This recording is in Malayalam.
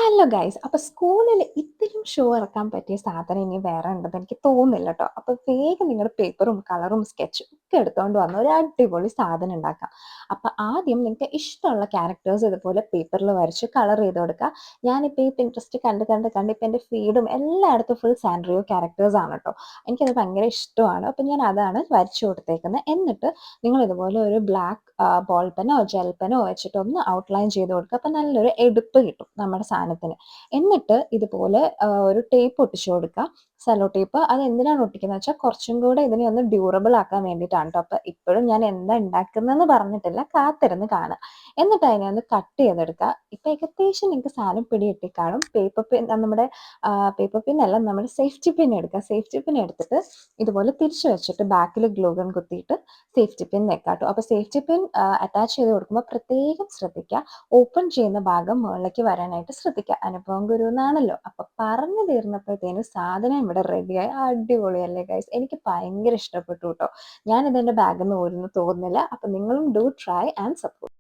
Hello guys. അപ്പൊ സ്കൂളിൽ ഇത്രയും ഷോ ഇറക്കാൻ പറ്റിയ സാധനം ഇനി വേറെ ഉണ്ടെന്ന് എനിക്ക് തോന്നുന്നില്ല കേട്ടോ. അപ്പൊ വേഗം നിങ്ങളുടെ പേപ്പറും കളറും സ്കെച്ചും ഒക്കെ എടുത്തോണ്ട് വന്ന ഒരു അടിപൊളി സാധനം ഉണ്ടാക്കാം. അപ്പൊ ആദ്യം നിങ്ങൾക്ക് ഇഷ്ടമുള്ള ക്യാരക്ടേഴ്സ് ഇതുപോലെ പേപ്പറിൽ വരച്ച് കളർ ചെയ്ത് കൊടുക്കുക. ഞാനിപ്പോൾ ഈ പിൻട്രസ്റ്റ് കണ്ട് ഇപ്പം എൻ്റെ ഫീഡും എല്ലായിടത്തും ഫുൾ സാൻഡ്രിയോ ക്യാരക്ടേഴ്സ് ആണ് കേട്ടോ. എനിക്കത് ഭയങ്കര ഇഷ്ടമാണ്. അപ്പം ഞാൻ അതാണ് വരച്ചു കൊടുത്തേക്കുന്നത്. എന്നിട്ട് നിങ്ങൾ ഇതുപോലെ ഒരു ബ്ലാക്ക് ബോൾ പെനോ ജെൽ പെനോ വെച്ചിട്ട് ഒന്ന് ഔട്ട്ലൈൻ ചെയ്ത് കൊടുക്കുക. അപ്പം നല്ലൊരു എടുപ്പ് കിട്ടും നമ്മുടെ സാധനത്തിന്. എന്നിട്ട് ഇതുപോലെ ഒരു ടേപ്പ് ഒട്ടിച്ചു കൊടുക്കുക. Sello tape. അത് എന്തിനാണ് ഒട്ടിക്കുന്നത് വെച്ചാൽ കുറച്ചും കൂടെ ഇതിനെ ഒന്ന് ഡ്യൂറബിൾ ആക്കാൻ വേണ്ടിയിട്ടാണ് കേട്ടോ. അപ്പം ഇപ്പോഴും ഞാൻ എന്താ ഉണ്ടാക്കുന്നതെന്ന് പറഞ്ഞിട്ടില്ല, കാത്തിരുന്ന് കാണുക. എന്നിട്ട് അതിനെ ഒന്ന് കട്ട് ചെയ്തെടുക്കുക. ഇപ്പം ഏകദേശം നിങ്ങൾക്ക് സാധനം പിടികിട്ടിക്കാണും. പേപ്പർ പിൻ, നമ്മുടെ പേപ്പർ പിൻ അല്ല, നമ്മുടെ സേഫ്റ്റി പിൻ എടുക്കുക. സേഫ്റ്റി പിൻ എടുത്തിട്ട് ഇതുപോലെ തിരിച്ചു വെച്ചിട്ട് ബാക്കിൽ ഗ്ലൂ ഗൺ കുത്തിയിട്ട് സേഫ്റ്റി പിൻ വെക്കാം കേട്ടോ. അപ്പോൾ സേഫ്റ്റി പിൻ അറ്റാച്ച് ചെയ്ത് കൊടുക്കുമ്പോൾ പ്രത്യേകം ശ്രദ്ധിക്കുക, ഓപ്പൺ ചെയ്യുന്ന ഭാഗം മുകളിലേക്ക് വരാനായിട്ട് ശ്രദ്ധിക്കുക. അനുഭവം ഗുരു എന്നാണല്ലോ. അപ്പൊ പറഞ്ഞു തീർന്നപ്പോഴത്തേനും സാധനം ഇവിടെ റെഡിയായി. അടിപൊളിയല്ലേ ഗൈസ്? എനിക്ക് ഭയങ്കര ഇഷ്ടപ്പെട്ടു കേട്ടോ. ഞാനിത് എൻ്റെ ബാഗിൽ നിന്ന് ഊരുന്നു തോന്നുന്നില്ല. അപ്പൊ നിങ്ങളും ഡു ട്രൈ ആൻഡ് സപ്പോർട്ട്.